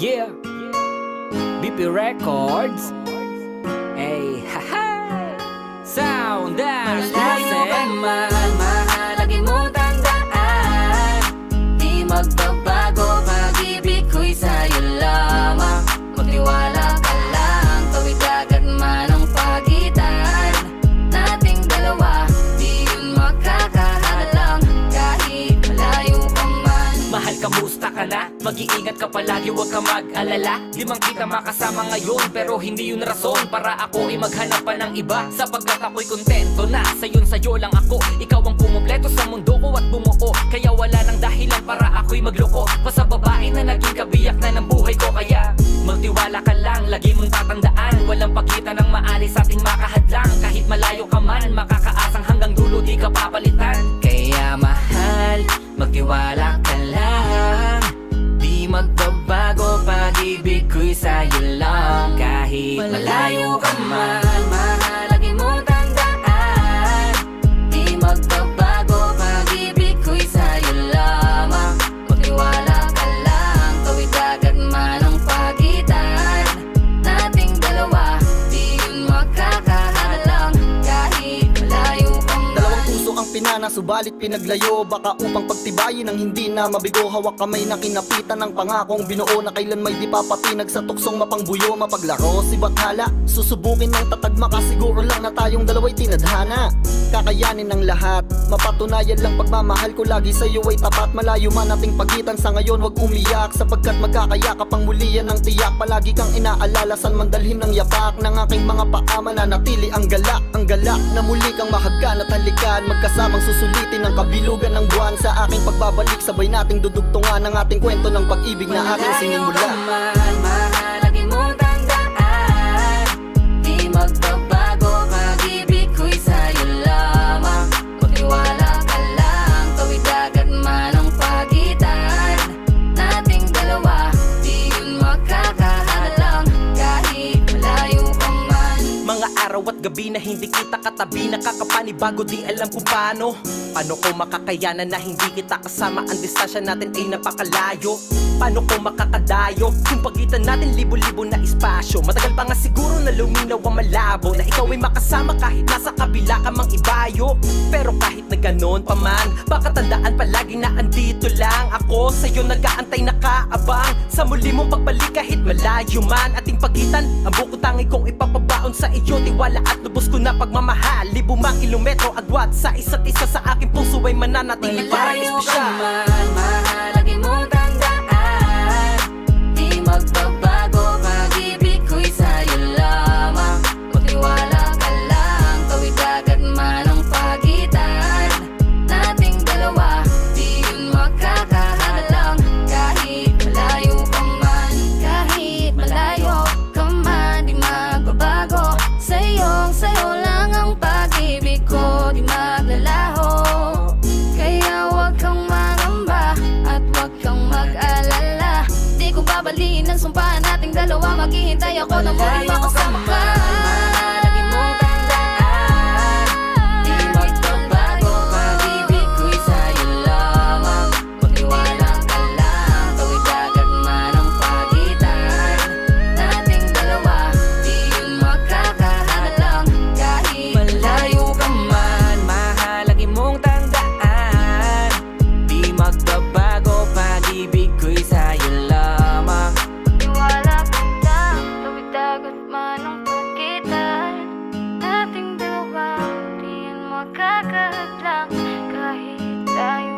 Yeah, BP Records. Hey, haha. Sound that's Malayo ka man, mahalagi mo tandaan. Di magbabago, pag-ibig ko'y sa'yo lamang. Magtiwala ka lang, tawid agad man ang pagitan nating dalawa, di yun makakahalang kahit malayo ka man. Mahal, kamusta ka na? Mag-iingat ka palagi, huwag ka mag-alala. Di man kita makasama ngayon, pero hindi yun rason para ako ay maghanap pa ng iba. Sapagkat ako'y kontento na sa'yo lang ako. Ikaw ang kumumpleto sa mundo ko at bumuo. Kaya wala nang dahilan para ako'y magloko pa sa babae na naging kabiyak na ng buhay ko. Kaya magtiwala ka lang, lagi mong tatandaan, walang pagitan ng maalis ating makahadlang. Kahit malayo ka man, makakaasang hanggang dulo di ka papalitan. Kaya mahal, magtiwala ka lang. Di magbabago, pag-ibig ko'y sa'yo lang. Kahit malayo ka man, mahalagi mo tandaan. Di magbabago, pag-ibig ko'y sa'yo lamang. Magtiwala ka lang, tawid agad man ang pagitan nating dalawa, di yun makakahalang kahit malayo ka man. Dalawang puso ang pinana, subalit pinaglayo. Baka upang pagtibayin ang hindi na mabigo. Hawak kamay na kinapitan ng pangakong binuo na kailan may di papatinag sa tuksong mapangbuyo. Mapaglaro si Bathala, susubukin ng tatag, makasiguro lang na tayong dalawa'y tinadhana. Kakayanin ng lahat, mapatunayan lang pagmamahal ko lagi sa'yo ay tapat. Malayo man ating pagitan sa ngayon, wag umiyak, sapagkat magkakayakap ang muli yan ang tiyak. Palagi kang inaalala, san man dalhin ng yapak ng aking mga paa, mananatili ang galak na muli kang mahagkan at halikan. Magkasamang susulitin ang kabilugan ng buwan. Sa aking pagbabalik, sabay nating dudugtungan ang ating kwento ng pag-ibig na ating sinimula. Malayo ka man, mahalagi mo tandaan. Di magbabago, pag-ibig ko'y sa'yo lamang. Magtiwala ka lang, tawid agad man ang pagitan nating dalawa, di yun makakahalang kahit malayo ka man. Mga araw at gabi na hindi kita katabi, nakakapanibago, di alam kung paano. Paano ko makakayanan na hindi kita kasama? Ang distansya natin ay napakalayo. Paano ko makakadayo? Yung pagitan natin libo-libo na espasyo. Matagal pa nga siguro na luminaw ang malabo, na ikaw ay makasama kahit nasa kabila ka mang ibayo. Pero kahit na ganon pa man, baka tandaan palagi na andito lang ako. Sa'yo nag-aantay, nakaabang sa muli mong pagbalik kahit malayo man ating pagitan. Ang buko tangi kong ipapabaon sa iyo, tiwala at lubos ko na pagmamahal. Libo mang kilometro agwat sa isa't isa, sa aking puso ay mananatili para Malayo ka espesyal. man, mahalagi mo tandaan. Di magbabago, pag-ibig ko'y sa'yo lamang. Magtiwala ka lang, tawid agad man ang pagitan nating dalawa, di yun makakahalang kahit malayo ka man. Kahit malayo ka man, di magbabago. Sa'yo lang ang pag-ibig ko, di maglalaho. Kaya wag kang mangamba at wag kang mag-alala. Di ko babaliin ang sumpa nating dalawa, maghihintay ako na muli makasama ka. Lagi mong tandaan, di magbabago, pag-ibig ko'y sa'yo lamang. Magtiwala ka lang, tawid agad man ang pagitan nating dalawa, di yun makakahalang kahit malayo ka man. Mahalagi mong tandaan, di magbabago, pag-ibig ko'y sa'yo lamang. Tiwala ka lang, tawid agad man ang pagitan nating dalawa, di yun makakahadlang kahit tayo